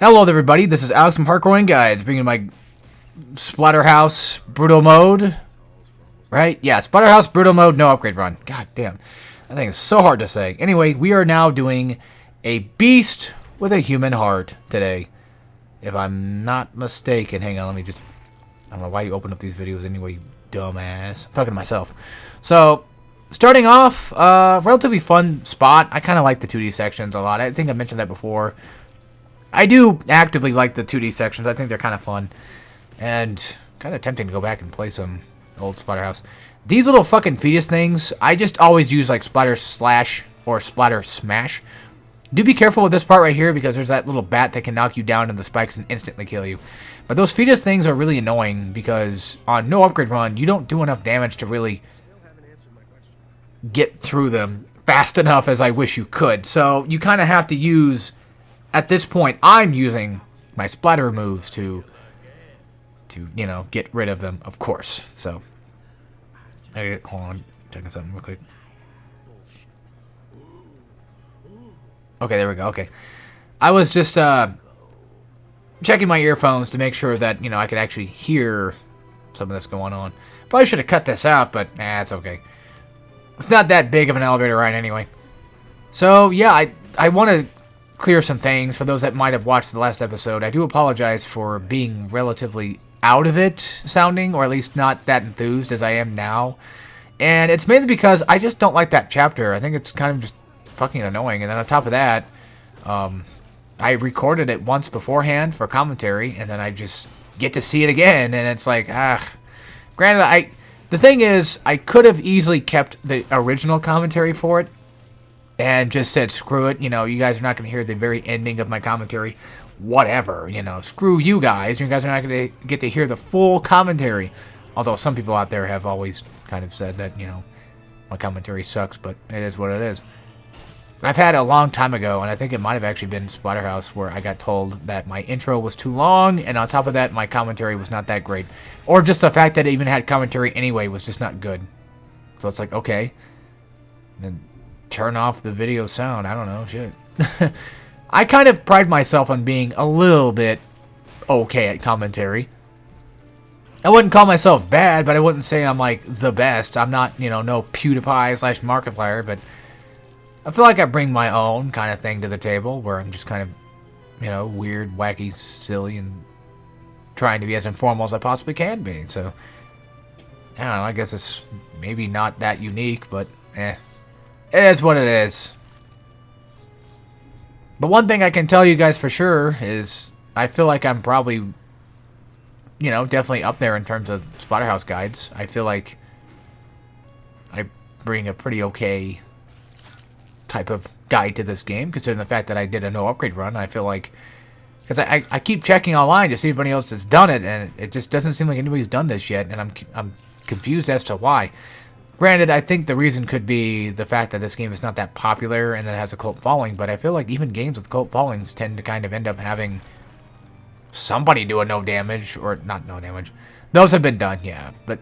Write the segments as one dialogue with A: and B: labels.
A: Hello there, everybody. This is Alex from Hardcore Guides, bringing my Splatterhouse Brutal Mode. Right? Yeah, Splatterhouse Brutal Mode, no upgrade run. God damn. That thing is so hard to say. Anyway, we are now doing a beast with a human heart today. If I'm not mistaken. Hang on, let me just... I don't know why you open up these videos anyway, you dumbass. I'm talking to myself. So, starting off, relatively fun spot. I kind of like the 2D sections a lot. I think I mentioned that before. I do actively like the 2D sections. I think they're kind of fun. And kind of tempting to go back and play some old Splatterhouse. These little fucking fetus things, I just always use like Splatter Slash or Splatter Smash. Do be careful with this part right here because there's that little bat that can knock you down in the spikes and instantly kill you. But those fetus things are really annoying because on no upgrade run, you don't do enough damage to really get through them fast enough as I wish you could. So you kind of have to use... At this point, I'm using my splatter moves to you know, get rid of them, of course. So, hold on, checking something real quick. Okay, there we go. Okay, I was just checking my earphones to make sure that, you know, I could actually hear some of this going on. Probably should have cut this out, but nah, it's okay. It's not that big of an elevator ride anyway. So yeah, I want to clear some things for those that might have watched the last episode. I do apologize for being relatively out of it sounding, or at least not that enthused as I am now. And it's mainly because I just don't like that chapter. I think it's kind of just fucking annoying. And then on top of that, I recorded it once beforehand for commentary, and then I just get to see it again, and it's like, granted, the thing is, I could have easily kept the original commentary for it, and just said, screw it, you know, you guys are not going to hear the very ending of my commentary. Whatever, you know, screw you guys. You guys are not going to get to hear the full commentary. Although some people out there have always kind of said that, you know, my commentary sucks, but it is what it is. I've had a long time ago, and I think it might have actually been Splatterhouse, where I got told that my intro was too long, and on top of that, my commentary was not that great. Or just the fact that it even had commentary anyway was just not good. So it's like, okay. Then turn off the video sound. I don't know, shit. I kind of pride myself on being a little bit okay at commentary. I wouldn't call myself bad, but I wouldn't say I'm like the best. I'm not, you know, no PewDiePie / Markiplier, but I feel like I bring my own kind of thing to the table where I'm just kind of, you know, weird, wacky, silly, and trying to be as informal as I possibly can be. So, I don't know, I guess it's maybe not that unique, but eh. It is what it is. But one thing I can tell you guys for sure is I feel like I'm probably, you know, definitely up there in terms of Splatterhouse guides. I feel like I bring a pretty okay type of guide to this game, considering the fact that I did a no upgrade run. I feel like, because I keep checking online to see if anybody else has done it, and it just doesn't seem like anybody's done this yet, and I'm confused as to why. Granted, I think the reason could be the fact that this game is not that popular and that it has a cult following, but I feel like even games with cult followings tend to kind of end up having somebody do a no damage, or not no damage. Those have been done, yeah, but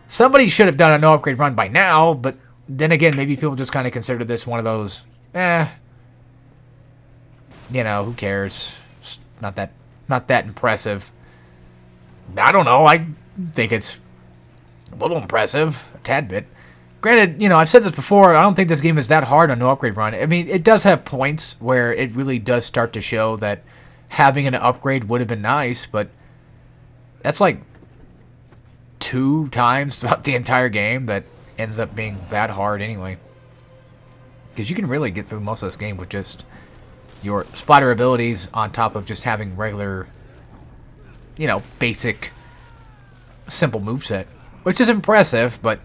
A: somebody should have done a no upgrade run by now, but then again, maybe people just kind of consider this one of those, you know, who cares? It's not that impressive. I don't know, I think it's a little impressive, a tad bit. Granted, you know, I've said this before, I don't think this game is that hard on no upgrade run. I mean, it does have points where it really does start to show that having an upgrade would have been nice, but that's like 2 times throughout the entire game that ends up being that hard anyway. Because you can really get through most of this game with just your splatter abilities on top of just having regular, you know, basic, simple moveset. Which is impressive, but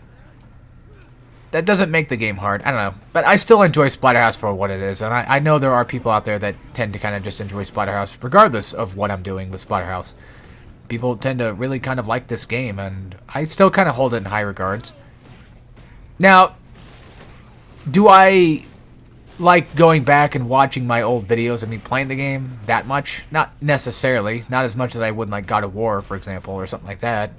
A: that doesn't make the game hard. I don't know. But I still enjoy Splatterhouse for what it is. And I know there are people out there that tend to kind of just enjoy Splatterhouse regardless of what I'm doing with Splatterhouse. People tend to really kind of like this game, and I still kind of hold it in high regards. Now, do I like going back and watching my old videos of me playing the game that much? Not necessarily. Not as much as I would like God of War, for example, or something like that.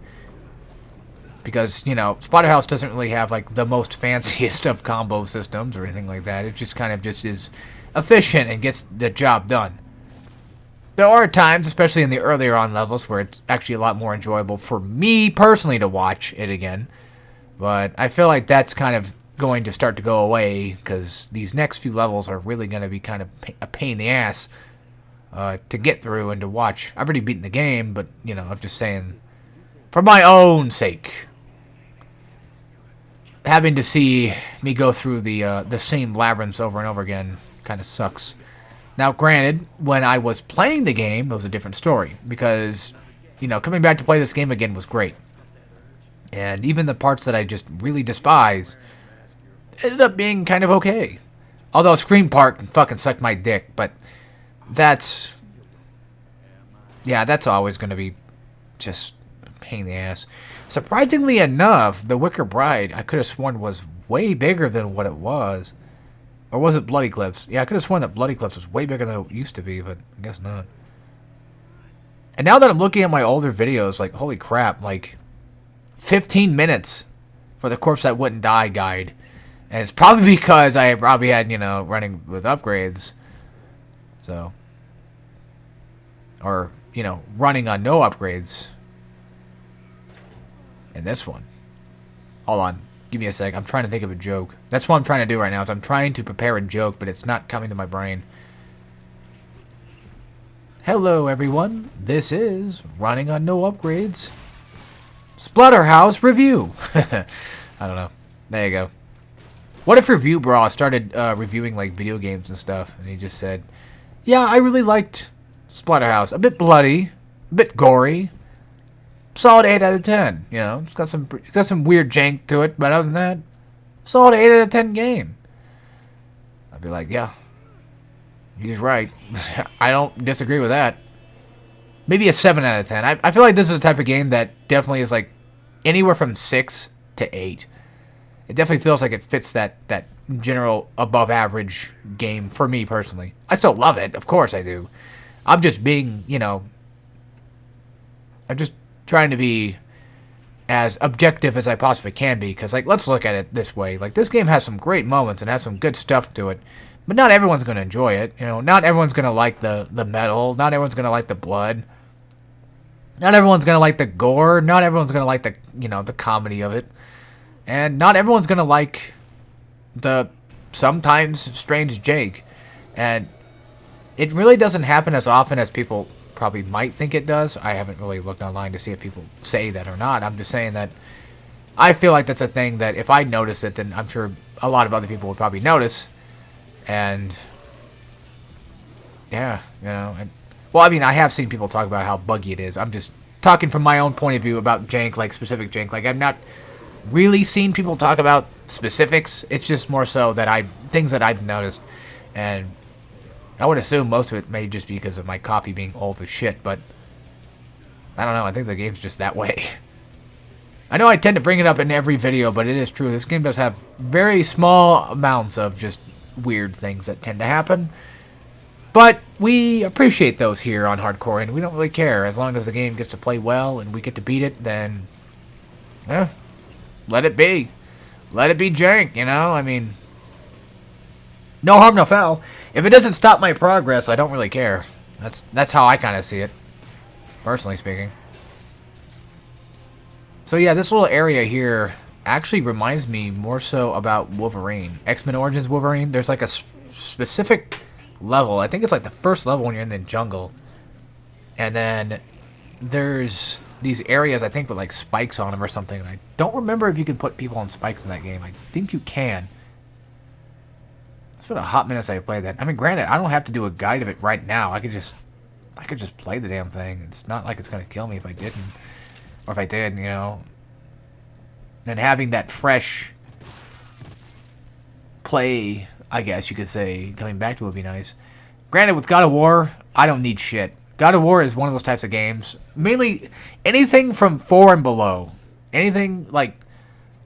A: Because, you know, Splatterhouse doesn't really have, like, the most fanciest of combo systems or anything like that. It just kind of just is efficient and gets the job done. There are times, especially in the earlier on levels, where it's actually a lot more enjoyable for me personally to watch it again. But I feel like that's kind of going to start to go away because these next few levels are really going to be kind of a pain in the ass to get through and to watch. I've already beaten the game, but, you know, I'm just saying, for my own sake, having to see me go through the same labyrinths over and over again kind of sucks. Now, granted, when I was playing the game, it was a different story because, you know, coming back to play this game again was great. And even the parts that I just really despise ended up being kind of okay. Although Scream Park can fucking suck my dick, but that's... yeah, that's always going to be just a pain in the ass. Surprisingly enough, The Wicker Bride, I could have sworn was way bigger than what it was. Or was it Bloody Clips? Yeah, I could have sworn that Bloody Clips was way bigger than it used to be, but I guess not. And now that I'm looking at my older videos, like, holy crap, like, 15 minutes for the Corpse That Wouldn't Die guide. And it's probably because I probably had, you know, running with upgrades. So. Or, you know, running on no upgrades. And this one. Hold on. Give me a sec. I'm trying to think of a joke. That's what I'm trying to do right now. Is I'm trying to prepare a joke, but it's not coming to my brain. Hello, everyone. This is Running on No Upgrades Splatterhouse Review. I don't know. There you go. What if Review Bra started reviewing like video games and stuff, and he just said, "Yeah, I really liked Splatterhouse. A bit bloody, a bit gory." Solid 8 out of 10, you know. It's got some weird jank to it, but other than that, solid 8 out of 10 game. I'd be like, yeah, he's right. I don't disagree with that. Maybe a 7 out of 10. I feel like this is the type of game that definitely is like anywhere from 6 to 8. It definitely feels like it fits that general above average game for me personally. I still love it, of course I do. I'm just being, you know, I'm just trying to be as objective as I possibly can be, because, like, let's look at it this way. Like, this game has some great moments and has some good stuff to it, but not everyone's going to enjoy it. You know, not everyone's going to like the metal. Not everyone's going to like the blood. Not everyone's going to like the gore. Not everyone's going to like the, you know, the comedy of it. And not everyone's going to like the sometimes strange Jake. And it really doesn't happen as often as people probably might think it does. I haven't really looked online to see if people say that or not. I'm just saying that I feel like that's a thing that if I notice it, then I'm sure a lot of other people would probably notice. And yeah, you know, well, I mean, I have seen people talk about how buggy it is. I'm just talking from my own point of view about jank, like specific jank. Like, I've not really seen people talk about specifics. It's just more so that things that I've noticed. And I would assume most of it may just be because of my copy being old as shit, but I don't know. I think the game's just that way. I know I tend to bring it up in every video, but it is true. This game does have very small amounts of just weird things that tend to happen. But we appreciate those here on Hardcore, and we don't really care. As long as the game gets to play well and we get to beat it, then let it be. Let it be jank, you know? I mean, no harm, no foul. If it doesn't stop my progress, I don't really care. That's how I kind of see it, personally speaking. So yeah, this little area here actually reminds me more so about Wolverine. X-Men Origins Wolverine. There's like a specific level. I think it's like the first level when you're in the jungle. And then there's these areas, I think, with like spikes on them or something. And I don't remember if you can put people on spikes in that game. I think you can. It's been a hot minute since I played that. I mean, granted, I don't have to do a guide of it right now. I could just play the damn thing. It's not like it's gonna kill me if I didn't. Or if I did, you know. And having that fresh play, I guess you could say, coming back to it would be nice. Granted, with God of War, I don't need shit. God of War is one of those types of games. Mainly, anything from 4 and below. Anything, like,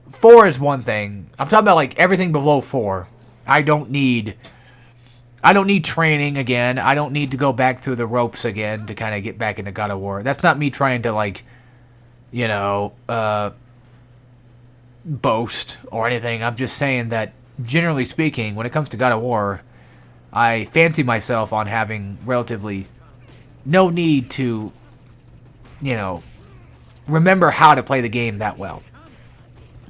A: 4 is one thing. I'm talking about, like, everything below 4. I don't need training again. I don't need to go back through the ropes again to kind of get back into God of War. That's not me trying to, like, you know, boast or anything. I'm just saying that, generally speaking, when it comes to God of War, I fancy myself on having relatively no need to, remember how to play the game that well.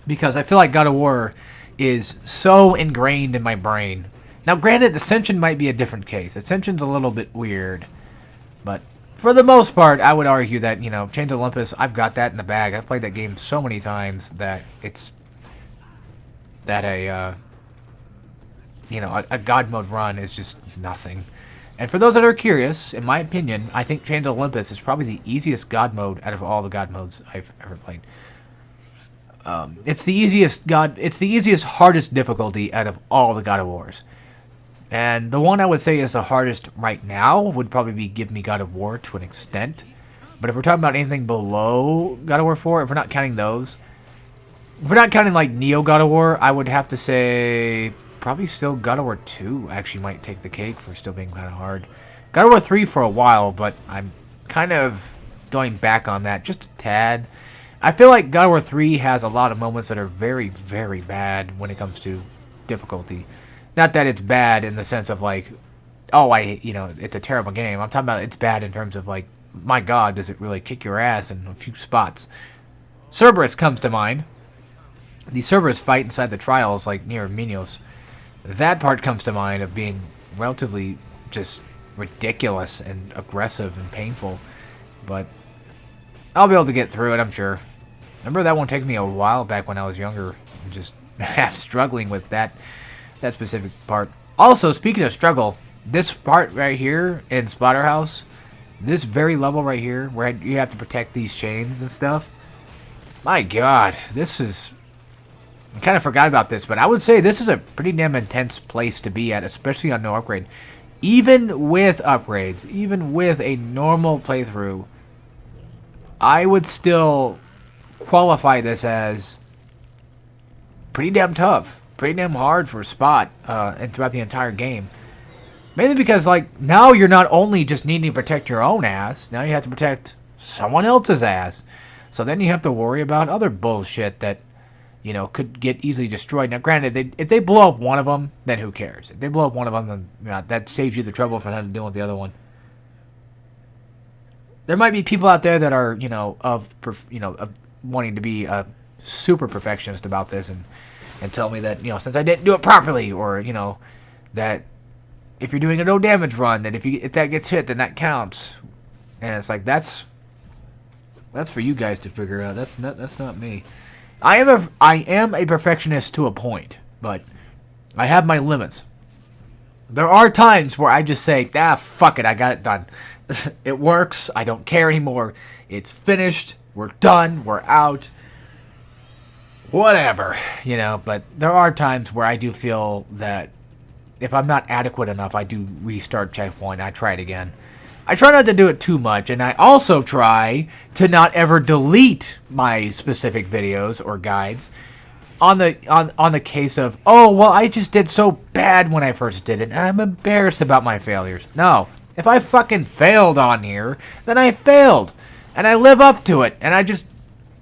A: Because I feel like God of War is so ingrained in my brain. Now, granted, Ascension might be a different case. Ascension's a little bit weird. But for the most part, I would argue that, Chains of Olympus, I've got that in the bag. I've played that game so many times that it's... that a God mode run is just nothing. And for those that are curious, in my opinion, I think Chains of Olympus is probably the easiest God mode out of all the God modes I've ever played. It's the easiest, hardest difficulty out of all the God of Wars. And the one I would say is the hardest right now would probably be Give Me God of War to an extent. But if we're talking about anything below God of War 4, if we're not counting those, if we're not counting like Neo God of War, I would have to say probably still God of War 2 actually might take the cake for still being kind of hard. God of War 3 for a while, but I'm kind of going back on that just a tad. I feel like God of War 3 has a lot of moments that are very, very bad when it comes to difficulty. Not that it's bad in the sense of like, it's a terrible game. I'm talking about it's bad in terms of like, my God, does it really kick your ass in a few spots. Cerberus comes to mind. The Cerberus fight inside the trials, like near Minos. That part comes to mind of being relatively just ridiculous and aggressive and painful. But I'll be able to get through it, I'm sure. Remember that one taking me a while back when I was younger. I'm just struggling with that specific part. Also, speaking of struggle, this part right here in Splatterhouse, this very level right here, where you have to protect these chains and stuff. My God, this is... I kind of forgot about this, but I would say this is a pretty damn intense place to be at, especially on no upgrade. Even with upgrades, even with a normal playthrough, I would still qualify this as pretty damn tough, pretty damn hard for a spot, and throughout the entire game. Mainly because, like, now you're not only just needing to protect your own ass, now you have to protect someone else's ass. So then you have to worry about other bullshit that, could get easily destroyed. Now, granted, if they blow up one of them, then who cares? If they blow up one of them, then that saves you the trouble for having to deal with the other one. There might be people out there that are, of wanting to be a super perfectionist about this and tell me that, since I didn't do it properly, or, that if you're doing a no damage run, that if that gets hit, then that counts. And it's like, that's for you guys to figure out. That's not me. I am a perfectionist to a point, but I have my limits. There are times where I just say, fuck it, I got it done. It works, I don't care anymore. It's finished, we're done, we're out. Whatever, but there are times where I do feel that if I'm not adequate enough, I do restart checkpoint, I try it again. I try not to do it too much, and I also try to not ever delete my specific videos or guides on the case of, I just did so bad when I first did it, and I'm embarrassed about my failures. No, if I fucking failed on here, then I failed, and I live up to it, and I just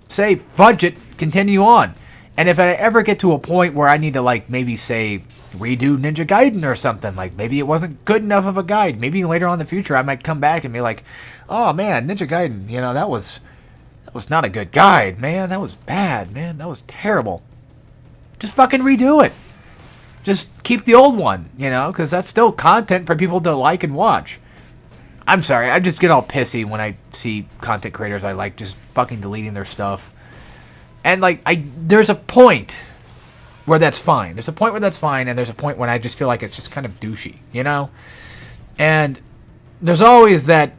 A: say, fudge it, continue on. And if I ever get to a point where I need to, like, maybe say, redo Ninja Gaiden or something, like, maybe it wasn't good enough of a guide, maybe later on in the future I might come back and be like, oh man, Ninja Gaiden, that was not a good guide, man, that was bad, man, that was terrible. Just fucking redo it. Just keep the old one, because that's still content for people to like and watch. I'm sorry, I just get all pissy when I see content creators I like just fucking deleting their stuff. And, like, there's a point where that's fine. There's a point where that's fine, and there's a point when I just feel like it's just kind of douchey, And there's always that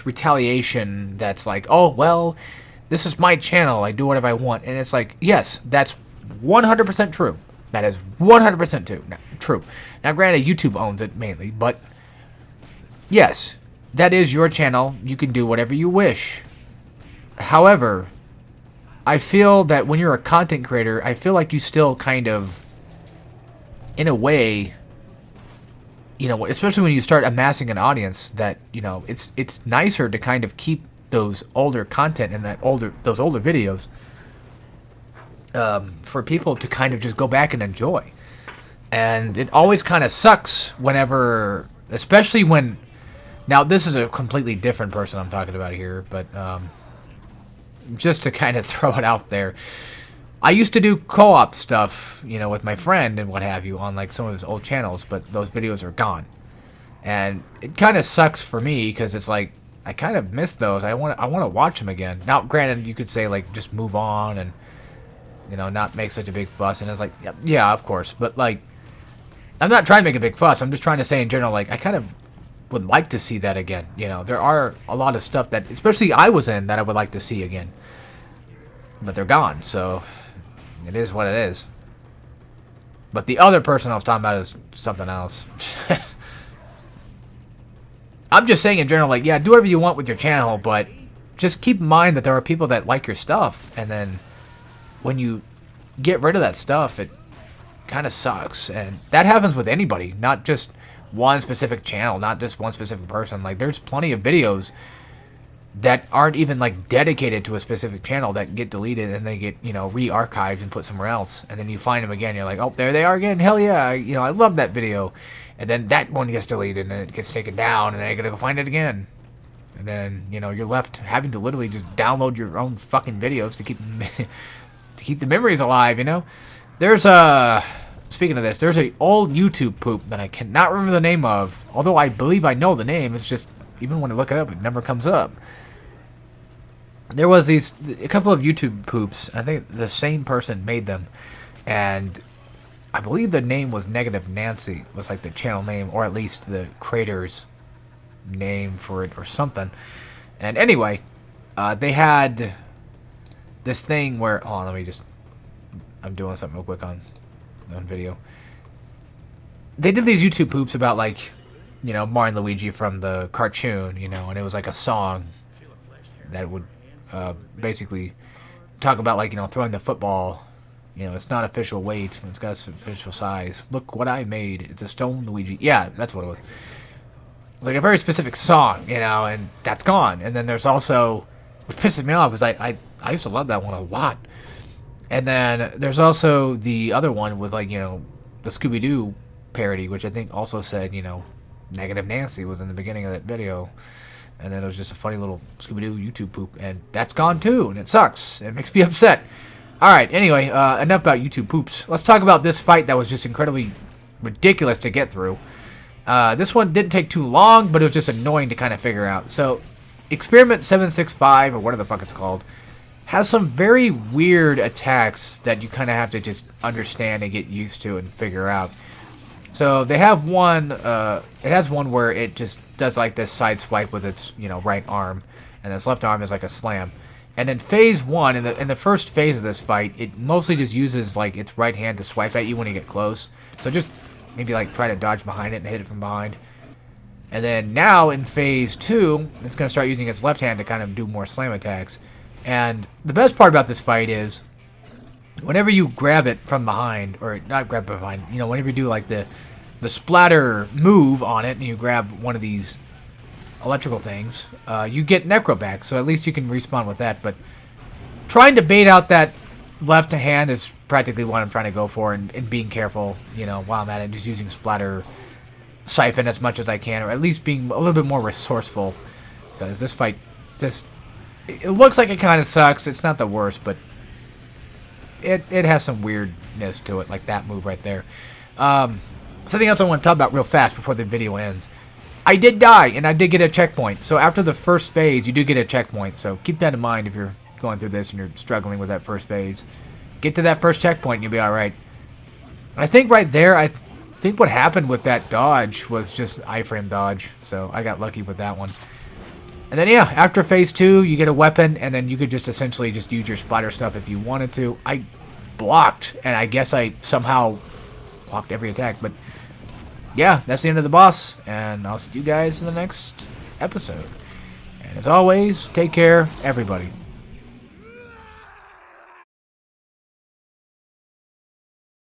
A: retaliation that's like, oh, well, this is my channel, I do whatever I want. And it's like, yes, that's 100% true. That is 100% true. Now, granted, YouTube owns it mainly, but yes, that is your channel. You can do whatever you wish. However, I feel that when you're a content creator, I feel like you still kind of, in a way, especially when you start amassing an audience, that, it's nicer to kind of keep those older content and those older videos for people to kind of just go back and enjoy. And it always kind of sucks whenever, especially when, now this is a completely different person I'm talking about here, but just to kind of throw it out there, I used to do co-op stuff, you know, with my friend and what have you on like some of his old channels, but those videos are gone. And it kind of sucks for me because it's like I kind of miss those. I want to watch them again. Now, granted, you could say like just move on and, you know, not make such a big fuss. And it's like, yeah, of course. But like, I'm not trying to make a big fuss. I'm just trying to say in general, like, I kind of would like to see that again. You know, there are a lot of stuff that, especially I was in, that I would like to see again. But they're gone, so it is what it is. But the other person I was talking about is something else. I'm just saying in general, like, yeah, do whatever you want with your channel, but just keep in mind that there are people that like your stuff, and then when you get rid of that stuff, it kind of sucks. And that happens with anybody, not just one specific channel, not just one specific person. Like, there's plenty of videos that aren't even like dedicated to a specific channel that get deleted and they get, you know, re-archived and put somewhere else, and then you find them again, you're like, oh, there they are again, hell yeah, you know, I love that video. And then that one gets deleted and it gets taken down, and then you gotta go find it again. And then, you know, you're left having to literally just download your own fucking videos to keep the memories alive, you know? There's speaking of this, there's an old YouTube poop that I cannot remember the name of, although I believe I know the name. It's just, even when I look it up, it never comes up. There was a couple of YouTube poops. I think the same person made them, and I believe the name was Negative Nancy, was like the channel name, or at least the creator's name for it or something. And anyway, they had this thing where, hold on, let me just, I'm doing something real quick on video. They did these YouTube poops about, like, you know, Mario and Luigi from the cartoon, you know, and it was like a song that would basically talk about, like, you know, throwing the football. You know, it's not official weight, it's got official size. Look what I made. It's a stone Luigi. Yeah, that's what it was. It's like a very specific song, you know, and that's gone. And then there's also, which pisses me off, because I used to love that one a lot. And then there's also the other one with, like, you know, the Scooby-Doo parody, which I think also said, you know, Negative Nancy was in the beginning of that video. And then it was just a funny little Scooby-Doo YouTube poop. And that's gone too, and it sucks. It makes me upset. Alright, anyway, enough about YouTube poops. Let's talk about this fight that was just incredibly ridiculous to get through. This one didn't take too long, but it was just annoying to kind of figure out. So, Experiment 765, or whatever the fuck it's called, has some very weird attacks that you kind of have to just understand and get used to and figure out. So, they have one, it has one where it just does like this side swipe with its, you know, right arm, and its left arm is like a slam. And in phase one, in the first phase of this fight, it mostly just uses like its right hand to swipe at you when you get close. So just maybe like try to dodge behind it and hit it from behind. And then now in phase two, it's going to start using its left hand to kind of do more slam attacks. And the best part about this fight is whenever you grab it from behind, or not grab it behind, you know, whenever you do like the splatter move on it and you grab one of these electrical things, you get Necro back, so at least you can respawn with that. But trying to bait out that left hand is practically what I'm trying to go for, and being careful, you know, while I'm at it, just using Splatter Siphon as much as I can, or at least being a little bit more resourceful, because this fight just, it looks like it kind of sucks. It's not the worst, but it has some weirdness to it, like that move right there. Something else I want to talk about real fast before the video ends. I did die, and I did get a checkpoint. So after the first phase, you do get a checkpoint. So keep that in mind if you're going through this and you're struggling with that first phase. Get to that first checkpoint and you'll be alright. I think right there, I think what happened with that dodge was just iframe dodge. So I got lucky with that one. And then, yeah, after phase 2, you get a weapon, and then you could just essentially just use your splatter stuff if you wanted to. I blocked, and I guess I somehow blocked every attack, but yeah, that's the end of the boss, and I'll see you guys in the next episode. And as always, take care, everybody.